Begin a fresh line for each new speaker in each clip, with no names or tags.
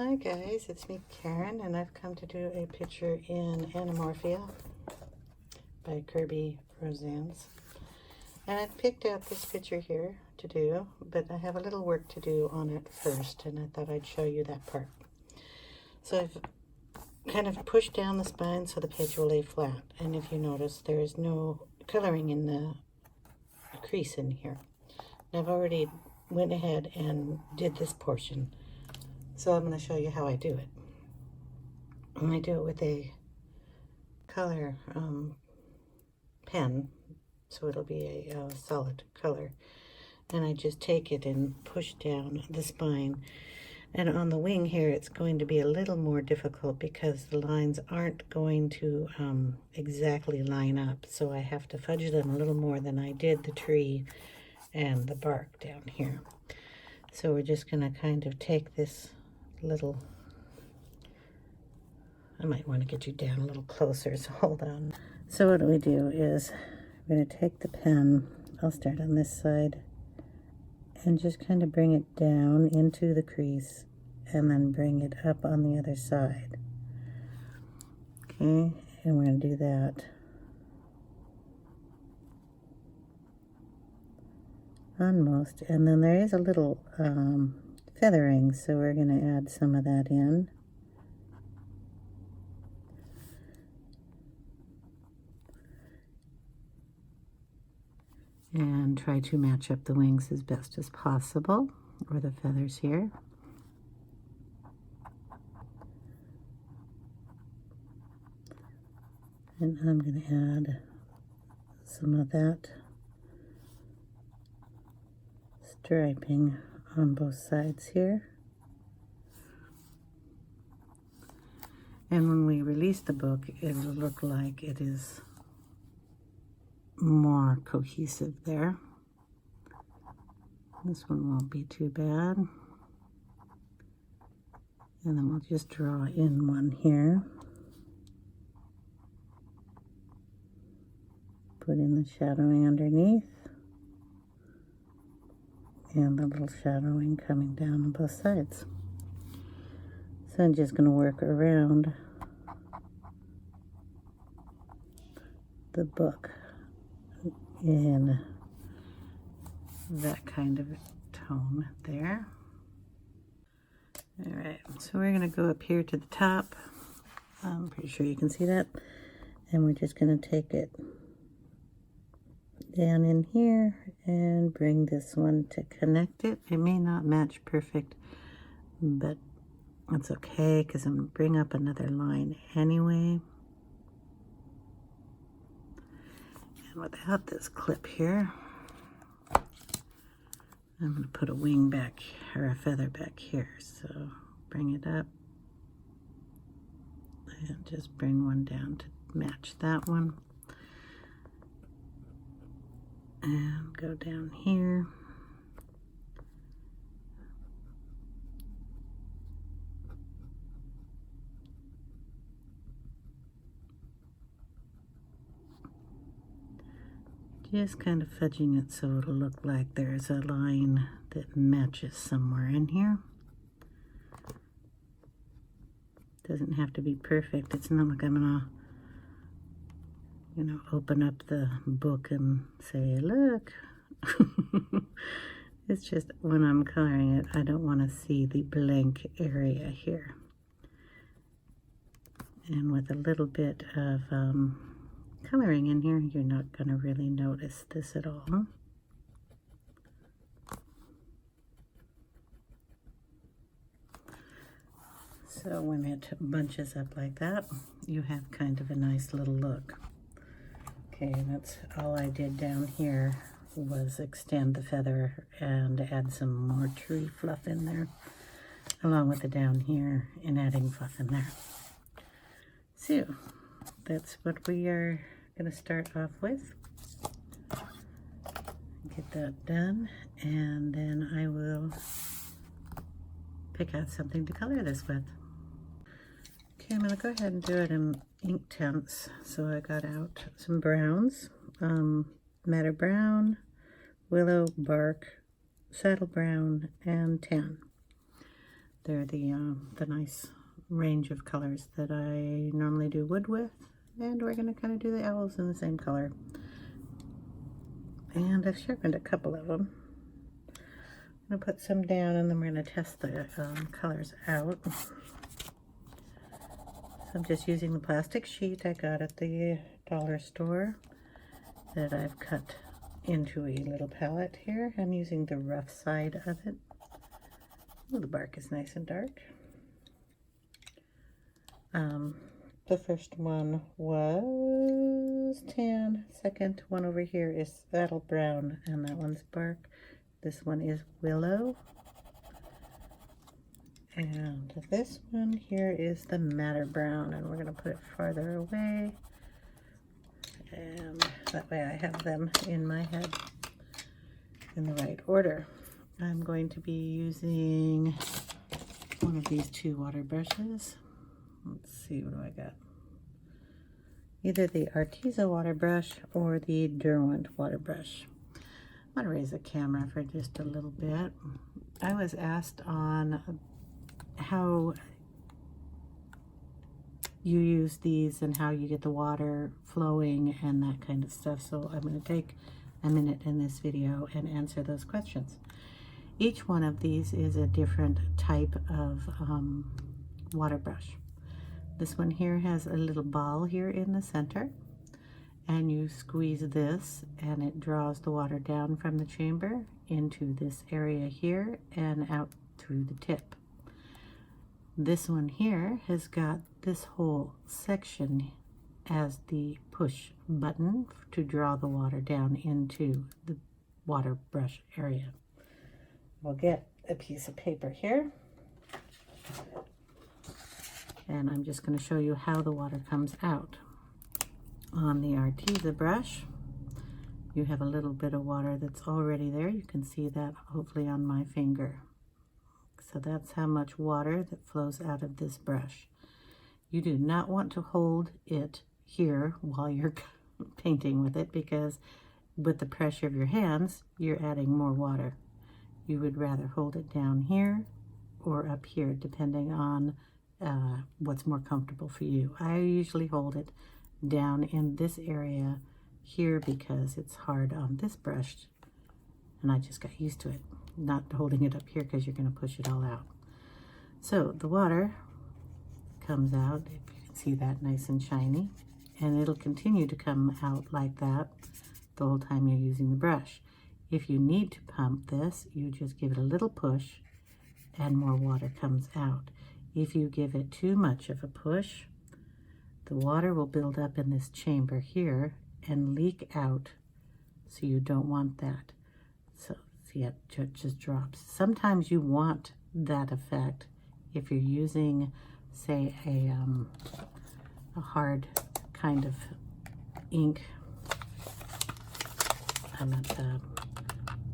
Hi guys, it's me Karen, and I've come to do a picture in Animorphia by Kerby, Rosanes. And I've picked out this picture here to do, but I have a little work to do on it first, and I thought I'd show you that part. So I've kind of pushed down the spine so the page will lay flat, and if you notice, there is no coloring in the crease in here. And I've already went ahead and did this portion. So I'm going to show you how I do it. And I do it with a color pen, so it'll be a solid color. And I just take it and push down the spine. And on the wing here, it's going to be a little more difficult because the lines aren't going to exactly line up. So I have to fudge them a little more than I did the tree and the bark down here. So we're just going to kind of take this little, I might want to get you down a little closer, so hold on. So what we do is we're going to take the pen, I'll start on this side, and just kind of bring it down into the crease and then bring it up on the other side. Okay, and we're going to do that on most, and then there is a little feathering, so we're going to add some of that in. And try to match up the wings as best as possible, or the feathers here. And I'm going to add some of that striping on both sides here. And when we release the book, it'll look like it is more cohesive there. This one won't be too bad. And then we'll just draw in one here. Put in the shadowing underneath. And the little shadowing coming down on both sides. So I'm just going to work around the book in that kind of tone there. All right, so we're going to go up here to the top. I'm pretty sure you can see that. And we're just going to take it down in here and bring this one to connect it. It may not match perfect, but that's okay because I'm going to bring up another line anyway. And without this clip here, I'm going to put a wing back, or a feather back here. So bring it up and just bring one down to match that one. And go down here. Just kind of fudging it so it'll look like there's a line that matches somewhere in here. Doesn't have to be perfect. It's not like I'm gonna, open up the book and say, look. It's just when I'm coloring it, I don't want to see the blank area here. And with a little bit of coloring in here, you're not going to really notice this at all. So when it bunches up like that, you have kind of a nice little look. Okay, that's all I did down here was extend the feather and add some more tree fluff in there, along with the down here and adding fluff in there. So that's what we are going to start off with. Get that done, and then I will pick out something to color this with. Okay, I'm going to go ahead and do it in Inktense. So I got out some browns, madder brown, willow, bark, saddle brown, and tan. They're the nice range of colors that I normally do wood with. And we're going to kind of do the owls in the same color. And I've sharpened a couple of them. I'm going to put some down and then we're going to test the colors out. So I'm just using the plastic sheet I got at the dollar store that I've cut into a little palette here. I'm using the rough side of it. Oh, the bark is nice and dark. The first one was tan. Second one over here is saddle brown, and that one's bark. This one is Willow. And this one here is the madder brown, and we're going to put it farther away. And that way I have them in my head in the right order. I'm going to be using one of these two water brushes. Let's see, what do I got? Either the Arteza water brush or the Derwent water brush. I'm going to raise the camera for just a little bit. I was asked on how you use these and how you get the water flowing and that kind of stuff. So I'm going to take a minute in this video and answer those questions. Each one of these is a different type of water brush. This one here has a little ball here in the center, and you squeeze this and it draws the water down from the chamber into this area here and out through the tip. This one here has got this whole section as the push button to draw the water down into the water brush area. We'll get a piece of paper here, and I'm just going to show you how the water comes out. On the Arteza brush, you have a little bit of water that's already there. You can see that hopefully on my finger. So that's how much water that flows out of this brush. You do not want to hold it here while you're painting with it, because with the pressure of your hands, you're adding more water. You would rather hold it down here or up here, depending on what's more comfortable for you. I usually hold it down in this area here because it's hard on this brush, and I just got used to it, not holding it up here because you're going to push it all out. So the water comes out, if you can see that, nice and shiny, and it'll continue to come out like that the whole time you're using the brush. If you need to pump this, you just give it a little push and more water comes out. If you give it too much of a push, the water will build up in this chamber here and leak out, so you don't want that. So see, it just drops. Sometimes you want that effect if you're using, say, a hard kind of ink. I meant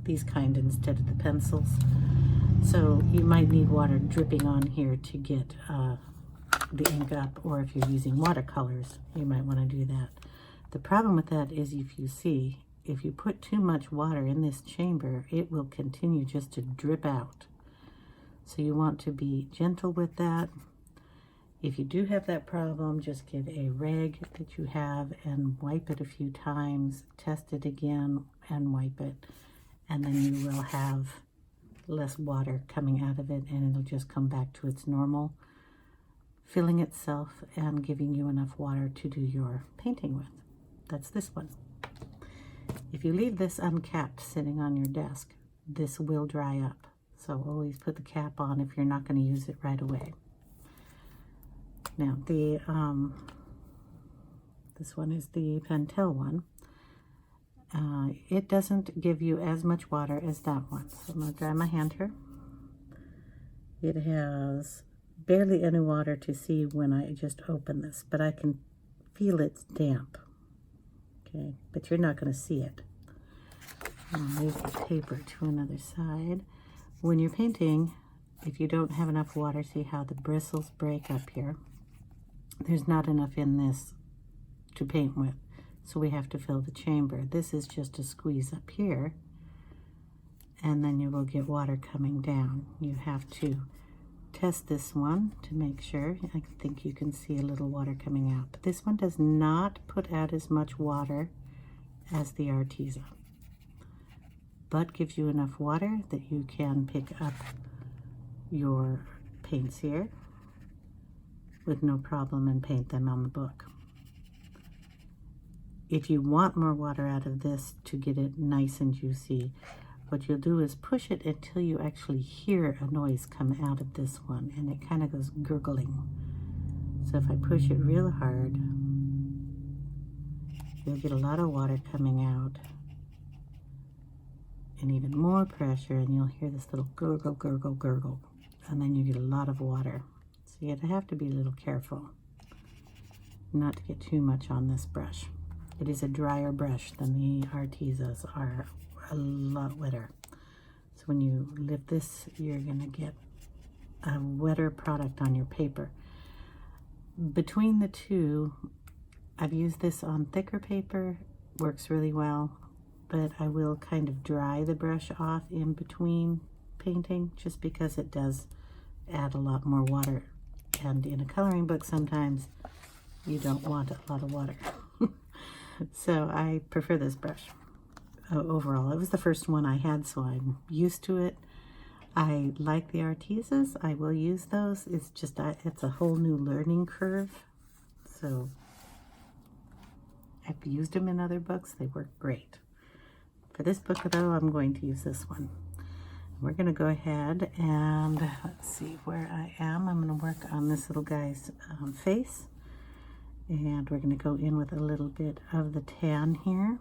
these kind instead of the pencils. So you might need water dripping on here to get the ink up, or if you're using watercolors, you might want to do that. The problem with that is, if you put too much water in this chamber, it will continue just to drip out. So you want to be gentle with that. If you do have that problem, just get a rag that you have and wipe it a few times, test it again and wipe it, and then you will have less water coming out of it, and it'll just come back to its normal, filling itself and giving you enough water to do your painting with. That's this one. If you leave this uncapped sitting on your desk, this will dry up. So always put the cap on if you're not going to use it right away. Now this one is the Pentel one. It doesn't give you as much water as that one. So I'm going to dry my hand here. It has barely any water to see when I just open this, but I can feel it's damp. Okay, but you're not going to see it. I'll move the paper to another side. When you're painting, if you don't have enough water, see how the bristles break up here? There's not enough in this to paint with, so we have to fill the chamber. This is just a squeeze up here, and then you will get water coming down. You have to test this one to make sure. I think you can see a little water coming out. But this one does not put out as much water as the Arteza, but gives you enough water that you can pick up your paints here with no problem and paint them on the book. If you want more water out of this to get it nice and juicy, what you'll do is push it until you actually hear a noise come out of this one, and it kind of goes gurgling. So if I push it real hard, you'll get a lot of water coming out, and even more pressure, and you'll hear this little gurgle, gurgle, gurgle, and then you get a lot of water. So you have to be a little careful not to get too much on this brush. It is a drier brush than the Artezas are, a lot wetter. So when you lift this, you're gonna get a wetter product on your paper. Between the two, I've used this on thicker paper, works really well, but I will kind of dry the brush off in between painting just because it does add a lot more water. And in a coloring book, sometimes you don't want a lot of water. So I prefer this brush overall. It was the first one I had, so I'm used to it. I like the Artezas. I will use those. It's just, it's a whole new learning curve. So I've used them in other books. They work great. For this book, though, I'm going to use this one. We're going to go ahead and let's see where I am. I'm going to work on this little guy's face. And we're going to go in with a little bit of the tan here.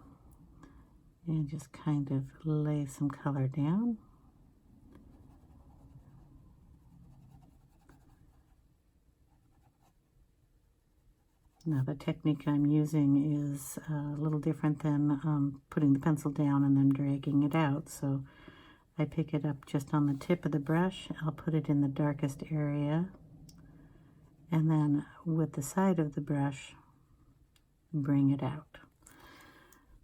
And just kind of lay some color down. Now the technique I'm using is a little different than putting the pencil down and then dragging it out. So I pick it up just on the tip of the brush. I'll put it in the darkest area. And then with the side of the brush, bring it out.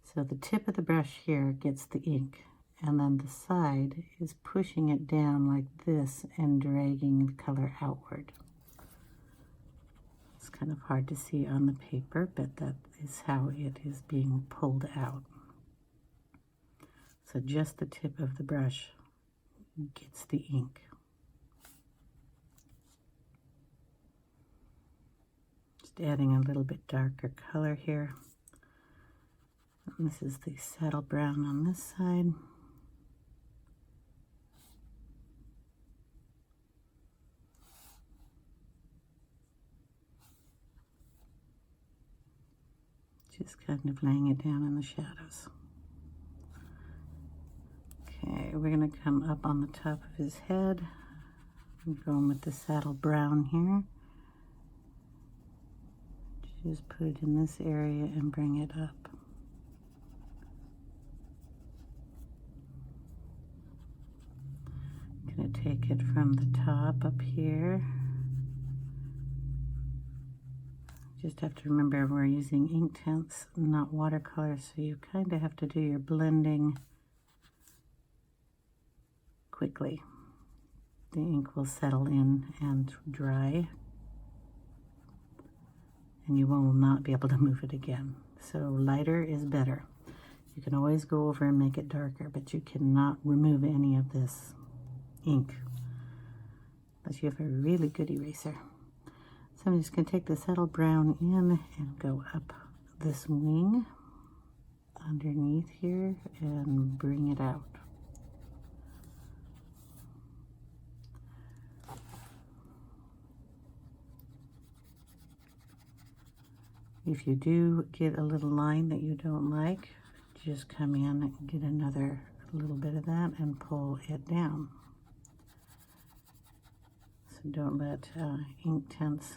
So the tip of the brush here gets the ink, and then the side is pushing it down like this and dragging the color outward. It's kind of hard to see on the paper, but that is how it is being pulled out. So just the tip of the brush gets the ink. Just adding a little bit darker color here. And this is the saddle brown on this side. Just kind of laying it down in the shadows. Okay, we're going to come up on the top of his head. I'm going with the saddle brown here. Just put it in this area and bring it up. I'm going to take it from the top up here. Just have to remember we're using Inktense, not watercolor, so you kind of have to do your blending quickly. The ink will settle in and dry, and you will not be able to move it again. So lighter is better. You can always go over and make it darker, but you cannot remove any of this ink unless you have a really good eraser. So I'm just going to take the saddle brown in and go up this wing underneath here and bring it out. If you do get a little line that you don't like, just come in and get another little bit of that and pull it down. So don't let Inktense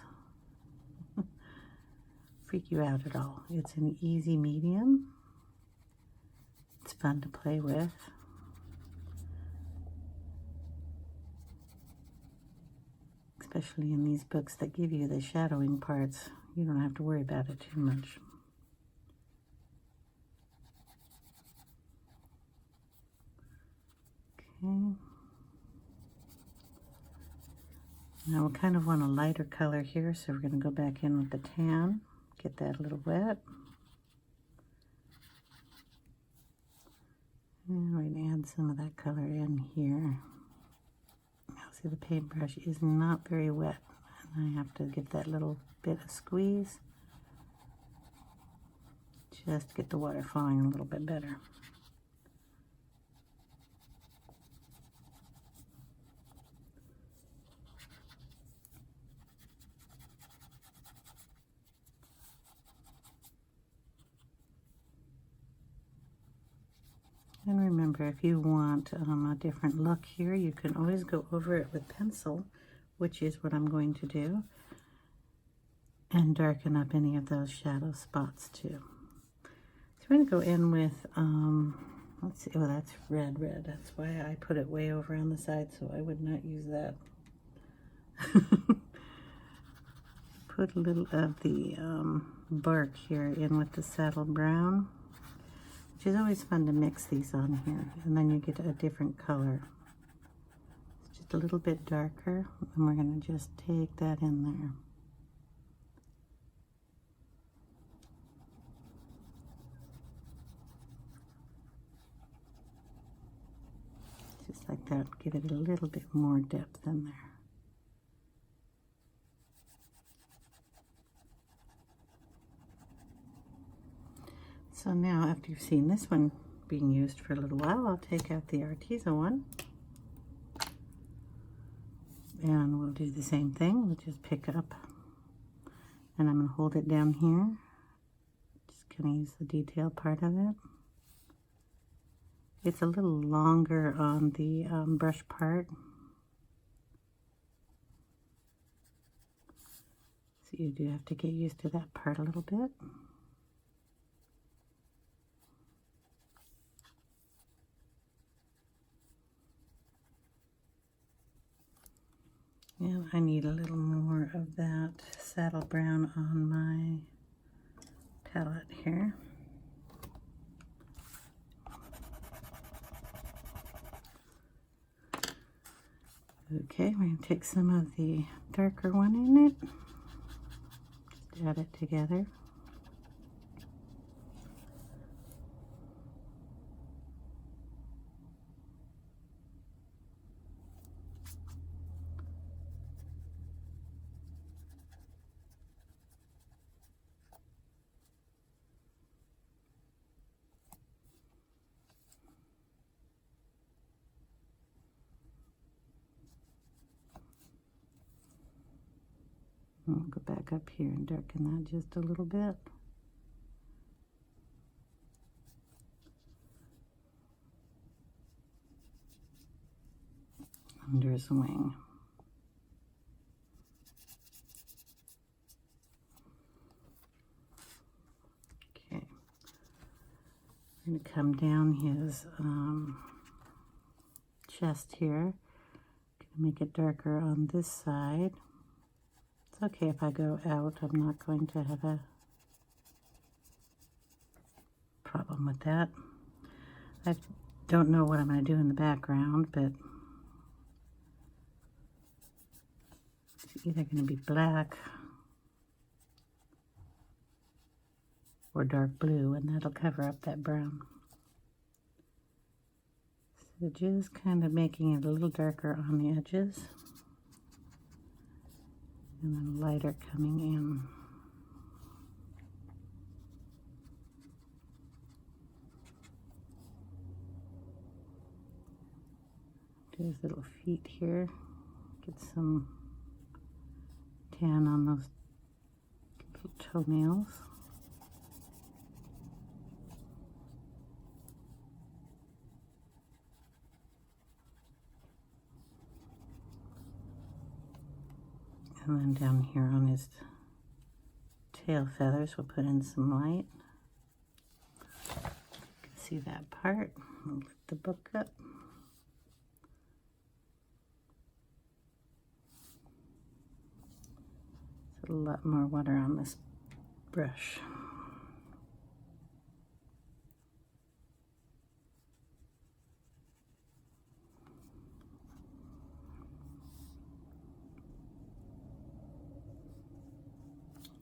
freak you out at all. It's an easy medium. It's fun to play with. Especially in these books that give you the shadowing parts. You don't have to worry about it too much. Okay. Now we kind of want a lighter color here, so we're going to go back in with the tan, get that a little wet. And we're going to add some of that color in here. Now see, the paintbrush is not very wet, and I have to give that little bit of squeeze just to get the water flowing a little bit better. And remember, if you want a different look here, you can always go over it with pencil, which is what I'm going to do, and darken up any of those shadow spots too. So we're going to go in with, let's see, oh, that's red. That's why I put it way over on the side, so I would not use that. Put a little of the bark here in with the saddle brown, which is always fun to mix these on here, and then you get a different color. It's just a little bit darker, and we're going to just take that in there. Just like that, give it a little bit more depth in there. So now, after you've seen this one being used for a little while, I'll take out the Arteza one. And we'll do the same thing. We'll just pick up, and I'm going to hold it down here. Just going to use the detail part of it. It's a little longer on the brush part. So you do have to get used to that part a little bit. And I need a little more of that saddle brown on my palette here. Okay, we're going to take some of the darker one in it. Just add it together. I'll go back up here and darken that just a little bit. Under his wing. Okay. I'm going to come down his chest here. Going to make it darker on this side. It's okay if I go out. I'm not going to have a problem with that. I don't know what I'm going to do in the background, but it's either going to be black or dark blue, and that'll cover up that brown. So just kind of making it a little darker on the edges. And then lighter coming in. Do his little feet here. Get some tan on those little toenails. And then down here on his tail feathers, we'll put in some light. You can see that part. I'll lift the book up. There's a lot more water on this brush.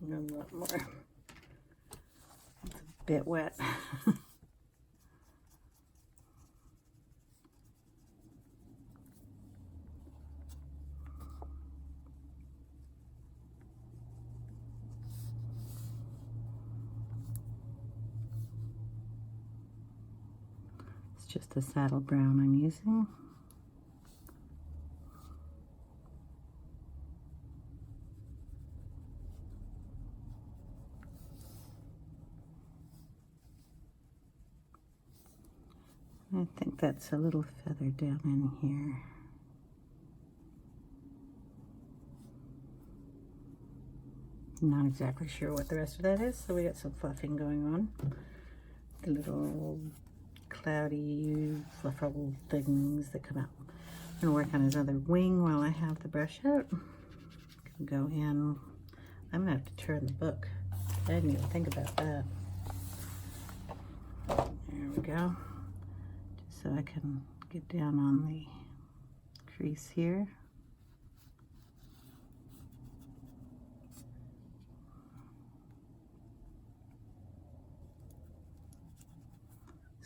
A lot more. It's a bit wet. It's just the saddle brown I'm using. I think that's a little feather down in here. Not exactly sure what the rest of that is, so we got some fluffing going on. The little cloudy fluffable things that come out. I'm gonna work on his other wing while I have the brush out. Go in. I'm gonna have to turn the book. I didn't even think about that. There we go. Just so I can get down on the crease here.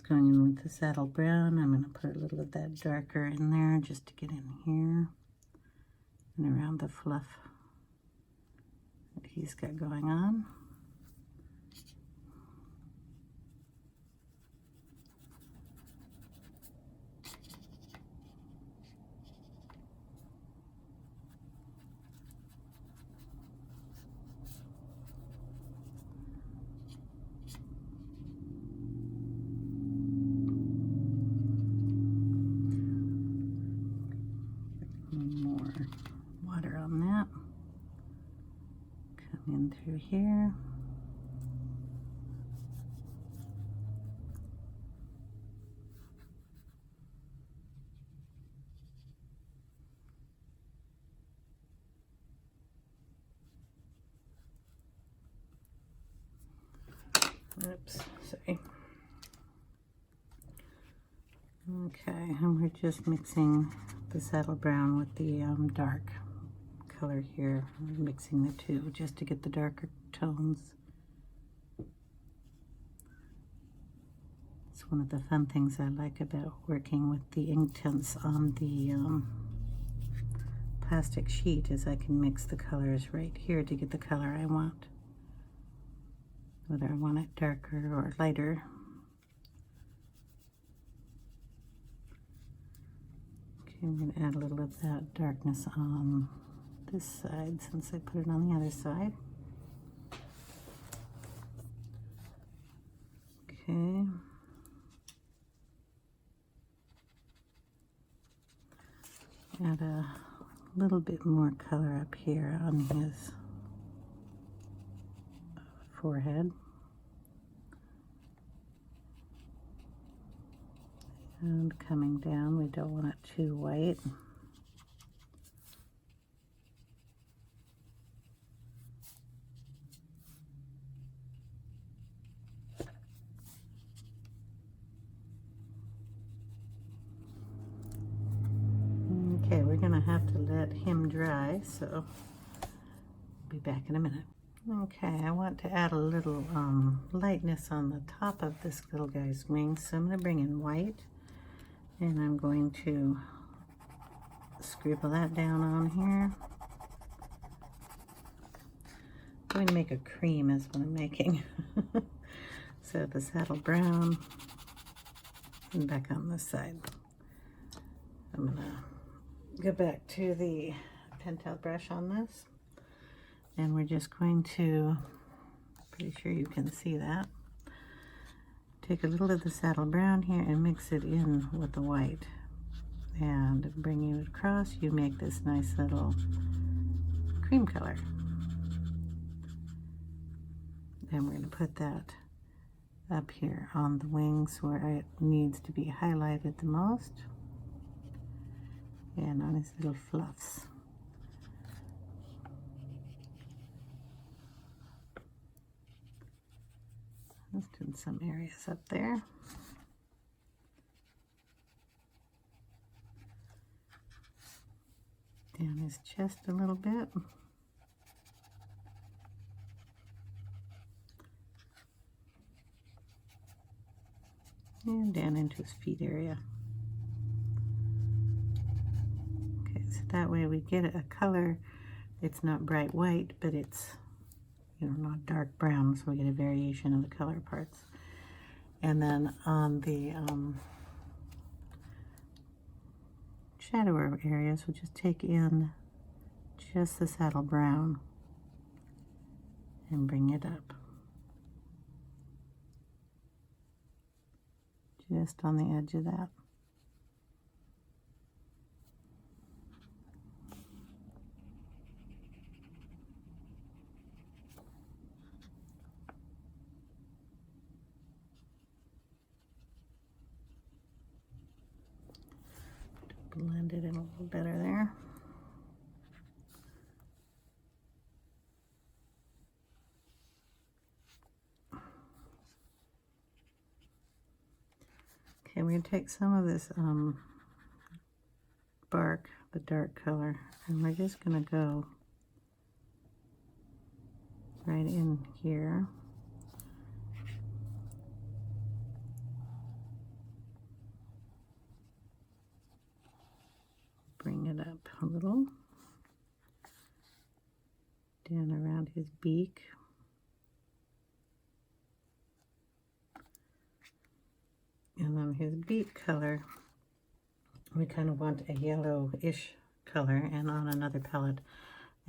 Going in with the saddle brown. I'm going to put a little of that darker in there just to get in here and around the fluff that he's got going on. In through here. Oops, sorry. Okay, and we're just mixing the saddle brown with the dark color here. I'm mixing the two just to get the darker tones. It's one of the fun things I like about working with the Inktense on the plastic sheet is I can mix the colors right here to get the color I want. Whether I want it darker or lighter. Okay, I'm going to add a little of that darkness on this side since I put it on the other side. Okay. Add a little bit more color up here on his forehead. And coming down, we don't want it too white. Okay, we're gonna have to let him dry, so I'll be back in a minute. Okay, I want to add a little lightness on the top of this little guy's wings, so I'm gonna bring in white, and I'm going to scribble that down on here. I'm going to make a cream is what I'm making. So the saddle brown, and back on this side. I'm gonna go back to the Pentel brush on this, and we're just going to, pretty sure you can see that, take a little of the saddle brown here and mix it in with the white, and bring it across. You make this nice little cream color. And we're going to put that up here on the wings where it needs to be highlighted the most, and on his little fluffs. Just in some areas up there. Down his chest a little bit. and down into his feet area. Okay, so that way we get a color. It's not bright white, but it's, you know, not dark brown, so we get a variation of the color parts. And then on the shadower areas, we'll just take in just the saddle brown and bring it up. Just on the edge of that. Blend it in a little better there. Okay, we're going to take some of this bark, the dark color, and we're just going to go right in here. Bring it up a little, down around his beak. And then his beak color, we kind of want a yellowish color, and on another palette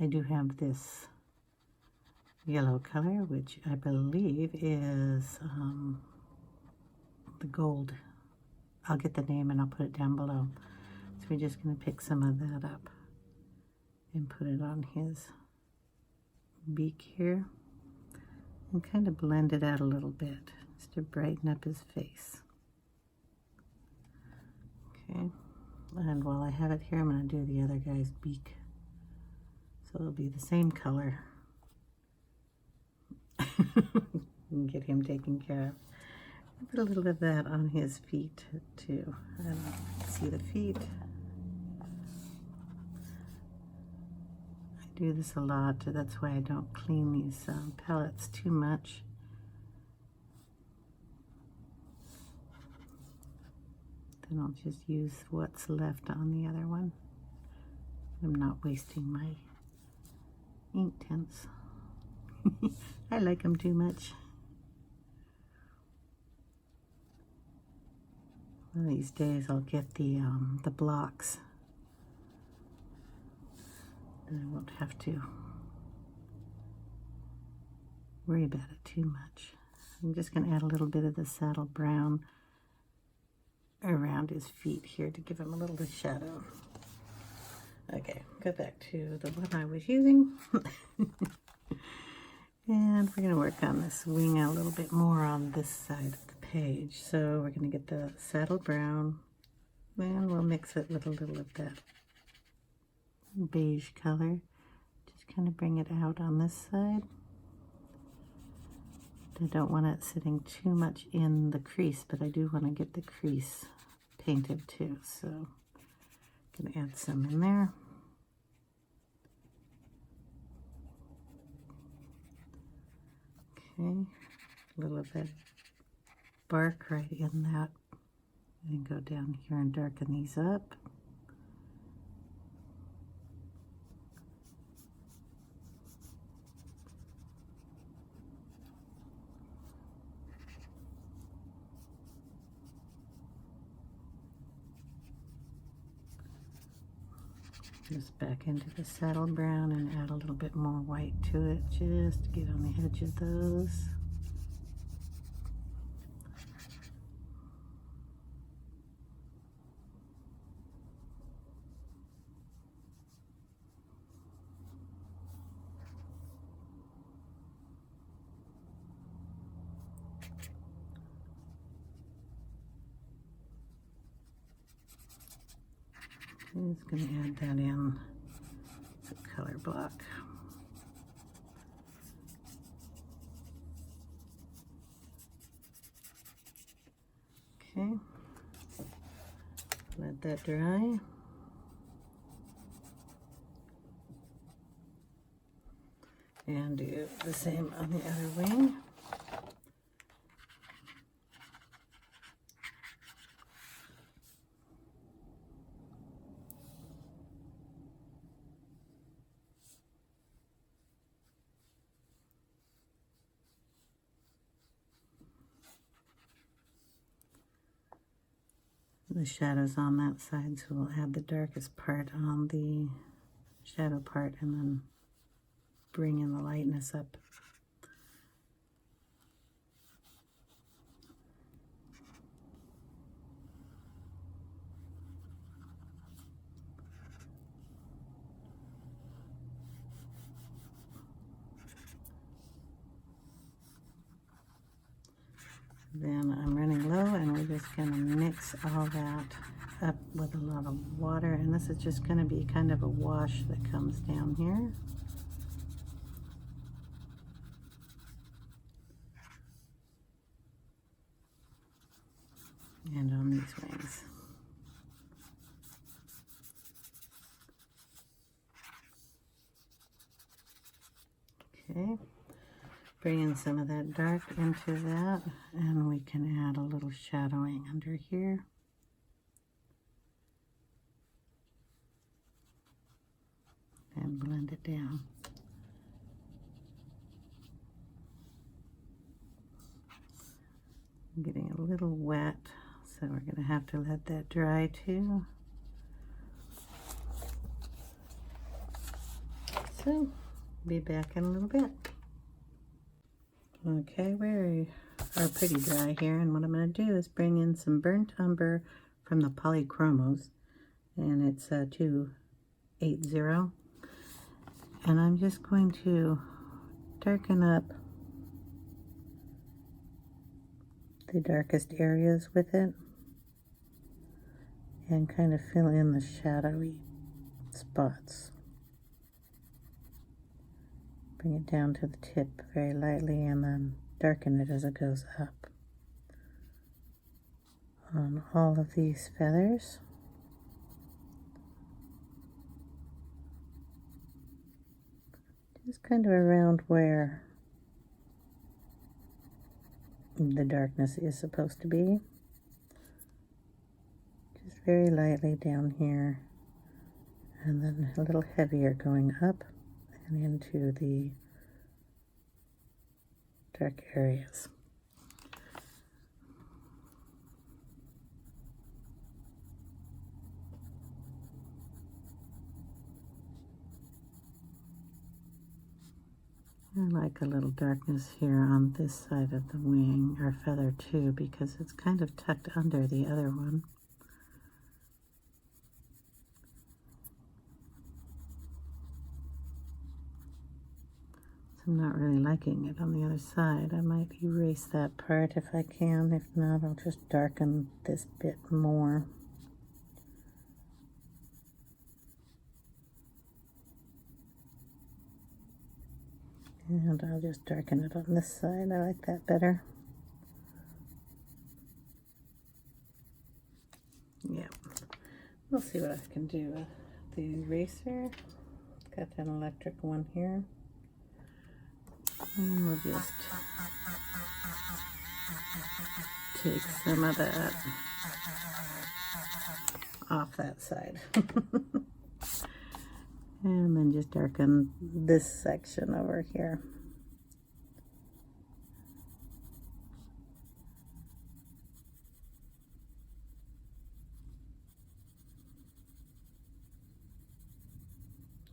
I do have this yellow color, which I believe is the gold. I'll get the name and I'll put it down below. So we're just going to pick some of that up and put it on his beak here and kind of blend it out a little bit just to brighten up his face. Okay, and while I have it here, I'm going to do the other guy's beak. So it'll be the same color. And get him taken care of. Put a little of that on his feet too. See the feet. I do this a lot, that's why I don't clean these palettes too much. Then I'll just use what's left on the other one. I'm not wasting my Inktense. I like them too much. One of these days I'll get the blocks. And I won't have to worry about it too much. I'm just going to add a little bit of the saddle brown around his feet here to give him a little bit of shadow. Okay, go back to the one I was using. And we're going to work on this wing a little bit more on this side of the page. So we're going to get the saddle brown, and we'll mix it with a little of that beige color. Just kind of bring it out on this side. I don't want it sitting too much in the crease, but I do want to get the crease painted too. So I'm going to add some in there. Okay, a little of that bark right in that, and go down here and darken these up. Just back into the saddle brown and add a little bit more white to it, just to get on the edge of those. I'm just going to add that in as a color block. Okay, let that dry. And do the same on the other wing. the shadows on that side, so we'll add the darkest part on the shadow part and then bring in the lightness up. Then I'm running low and we're just going to mix all that up with a lot of water, and this is just going to be kind of a wash that comes down here. And on these wings. Okay. Bring in some of that dark into that, and we can add a little shadowing under here. And blend it down. I'm getting a little wet, so we're going to have to let that dry too. So, be back in a little bit. Okay, we are pretty dry here, and what I'm going to do is bring in some burnt umber from the Polychromos, and it's 280, and I'm just going to darken up the darkest areas with it and kind of fill in the shadowy spots. Bring it down to the tip very lightly and then darken it as it goes up. On all of these feathers. Just kind of around where the darkness is supposed to be. Just very lightly down here, and then a little heavier going up and into the dark areas. I like a little darkness here on this side of the wing or feather too, because it's kind of tucked under the other one. I'm not really liking it on the other side. I might erase that part if I can. If not, I'll just darken this bit more. And I'll just darken it on this side. I like that better. Yeah. We'll see what I can do with the eraser. Got an electric one here. And we'll just take some of that off that side. And then just darken this section over here.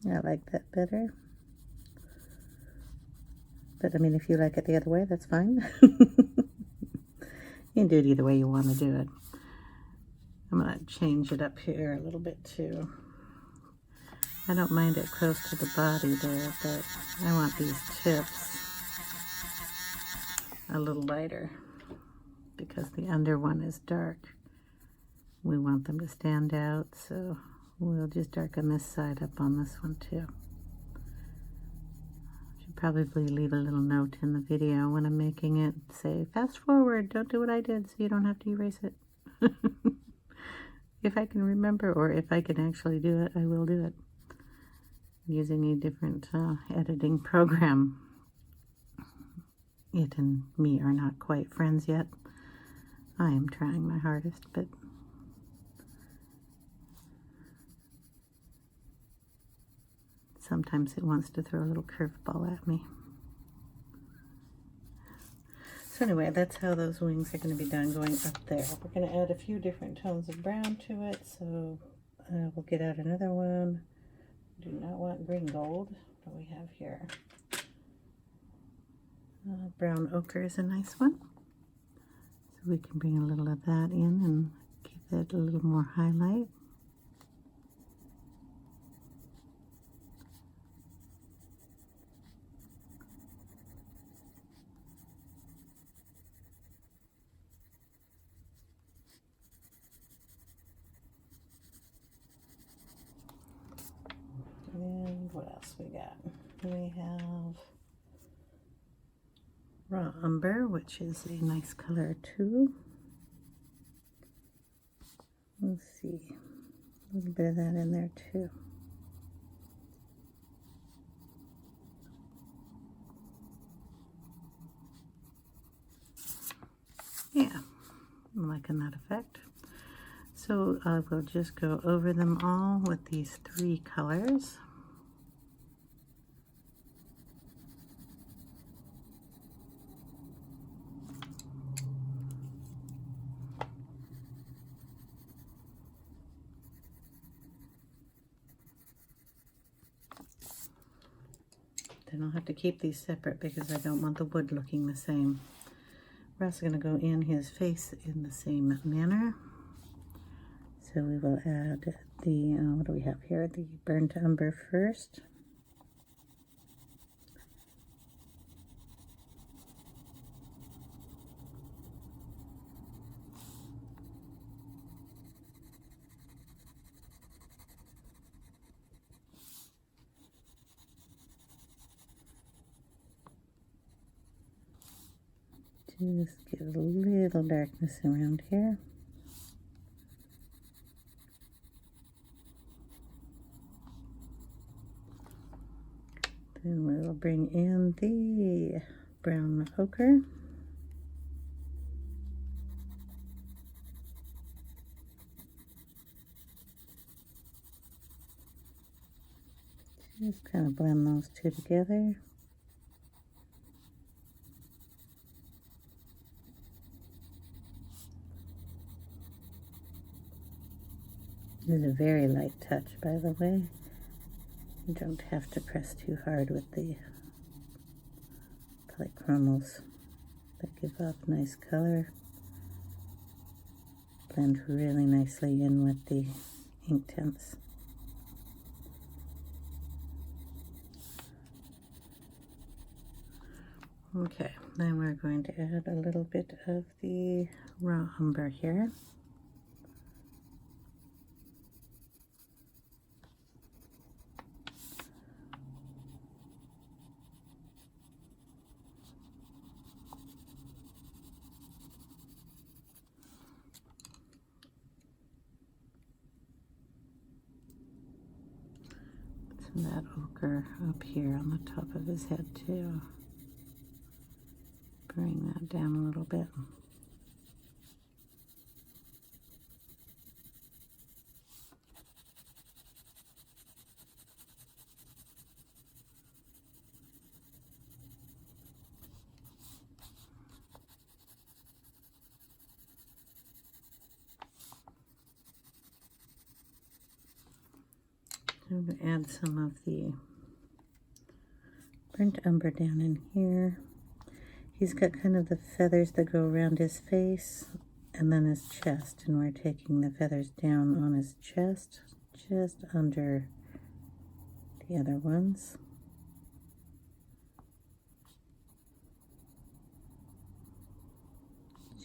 I like that better. But I mean, if you like it the other way, that's fine. You can do it either way you want to do it. I'm going to change it up here a little bit too. I don't mind it close to the body there, but I want these tips a little lighter because the under one is dark. We want them to stand out, so we'll just darken this side up on this one too. Should probably leave a little note in the video when I'm making it. Say, fast forward, don't do what I did so you don't have to erase it. If I can remember, or if I can actually do it, I will do it. Using a different editing program. It and me are not quite friends yet. I am trying my hardest, but sometimes it wants to throw a little curveball at me. So anyway, that's how those wings are going to be done, going up there. We're going to add a few different tones of brown to it, so we'll get out another one. Do not want green gold, but we have here. Brown ochre is a nice one. So we can bring a little of that in and give it a little more highlight. And what else we got? We have raw umber, which is a nice color too. Let's see, a little bit of that in there too. Yeah, I'm liking that effect. So I will just go over them all with these 3 colors. Then I'll have to keep these separate because I don't want the wood looking the same. We're also going to go in his face in the same manner. So we will add the, what do we have here? The burnt umber first. Just get a little darkness around here. Then we will bring in the brown ochre. Just kind of blend those 2 together. This is a very light touch, by the way. You don't have to press too hard with the Polychromos. They give off nice color. Blend really nicely in with the Inktense. Okay, then we're going to add a little bit of the raw umber here. Put some of that ochre up here on the top of his head too. Bring that down a little bit. I'm going to add some of the burnt umber down in here. He's got kind of the feathers that go around his face and then his chest, and we're taking the feathers down on his chest, just under the other ones.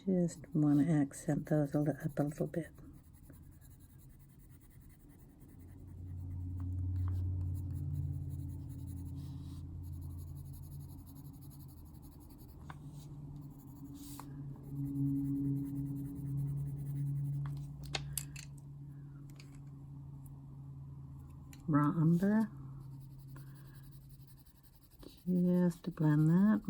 Just want to accent those up a little bit. Raw umber, just to blend that.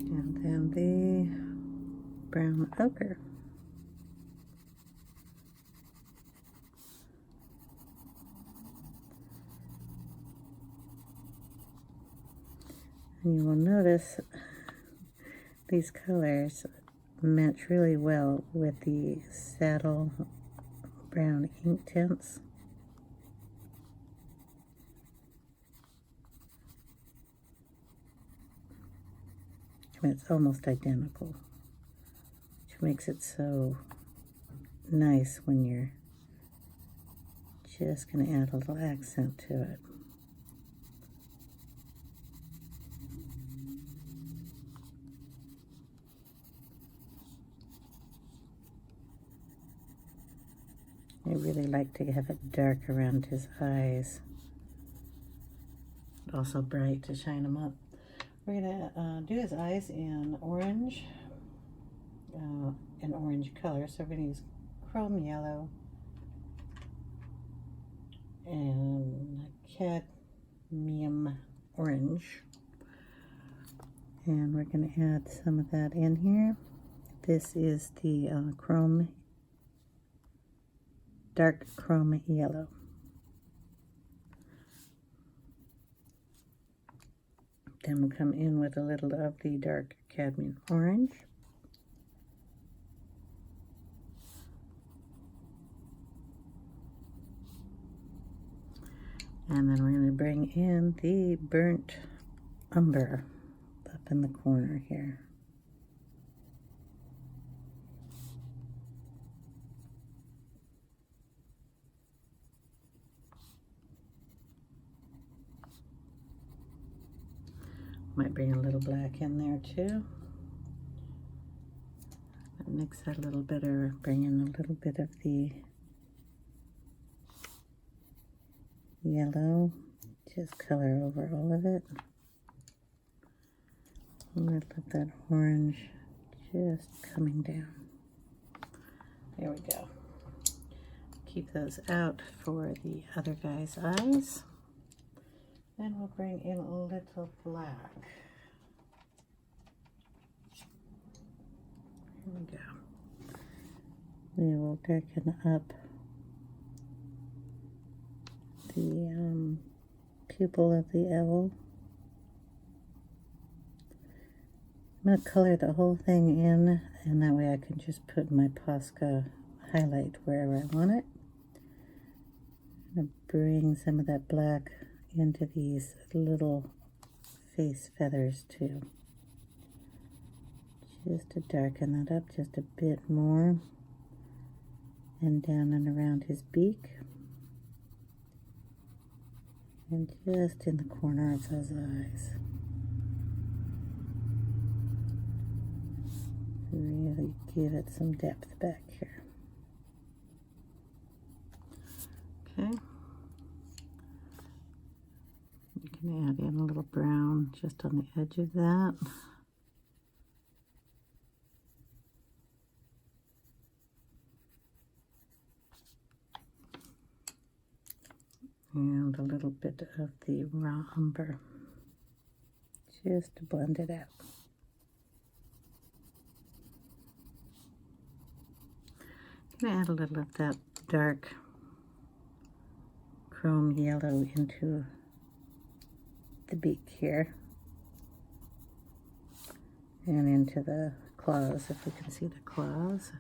And then the brown ochre. And you will notice these colors match really well with the saddle brown Inktense. I mean, it's almost identical, which makes it so nice when you're just going to add a little accent to it. I really like to have it dark around his eyes, but also bright to shine him up. We're gonna do his eyes in orange, an orange color. So we're gonna use chrome yellow and cadmium orange, and we're gonna add some of that in here. This is the dark chrome yellow. Then we'll come in with a little of the dark cadmium orange. And then we're going to bring in the burnt umber up in the corner here. Might bring a little black in there too. Mix that a little better, bring in a little bit of the yellow, just color over all of it. I'm going to let that orange just coming down. There we go. Keep those out for the other guy's eyes. Then we'll bring in a little black. Here we go. We will darken up the pupil of the owl. I'm going to color the whole thing in, and that way I can just put my Posca highlight wherever I want it. I'm going to bring some of that black into these little face feathers too, just to darken that up just a bit more, and down and around his beak, and just in the corner of those eyes. Really give it some depth back here. Okay. You can add in a little brown just on the edge of that. And a little bit of the raw umber, just to blend it out. I'm going to add a little of that dark chrome yellow into the beak here, and into the claws, if we can see the claws.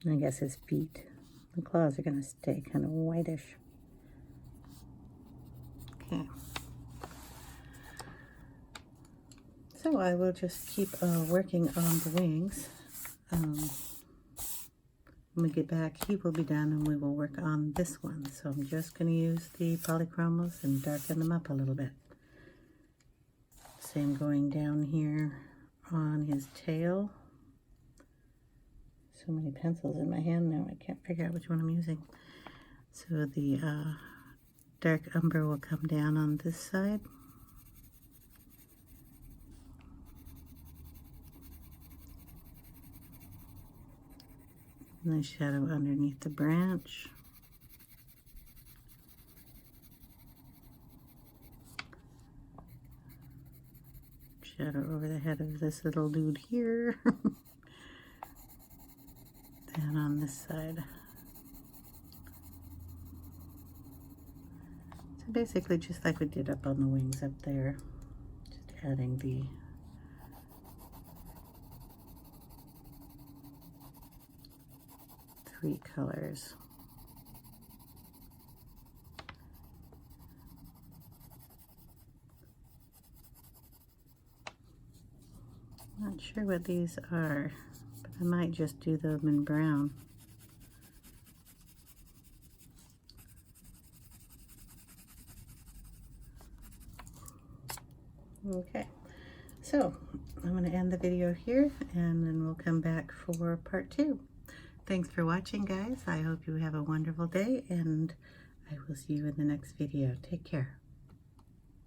I guess his feet, the claws are going to stay kind of whitish. Okay. So I will just keep working on the wings. When we get back, he will be done, and we will work on this one. So I'm just going to use the Polychromos and darken them up a little bit. Same going down here on his tail. So many pencils in my hand now, I can't figure out which one I'm using. So the dark umber will come down on this side. Nice shadow underneath the branch. Shadow over the head of this little dude here. And on this side. Basically just like we did up on the wings up there. Just adding the three colors. Not sure what these are, but I might just do them in brown. Okay, so I'm going to end the video here, and then we'll come back for part 2. Thanks for watching, guys. I hope you have a wonderful day, and I will see you in the next video. Take care.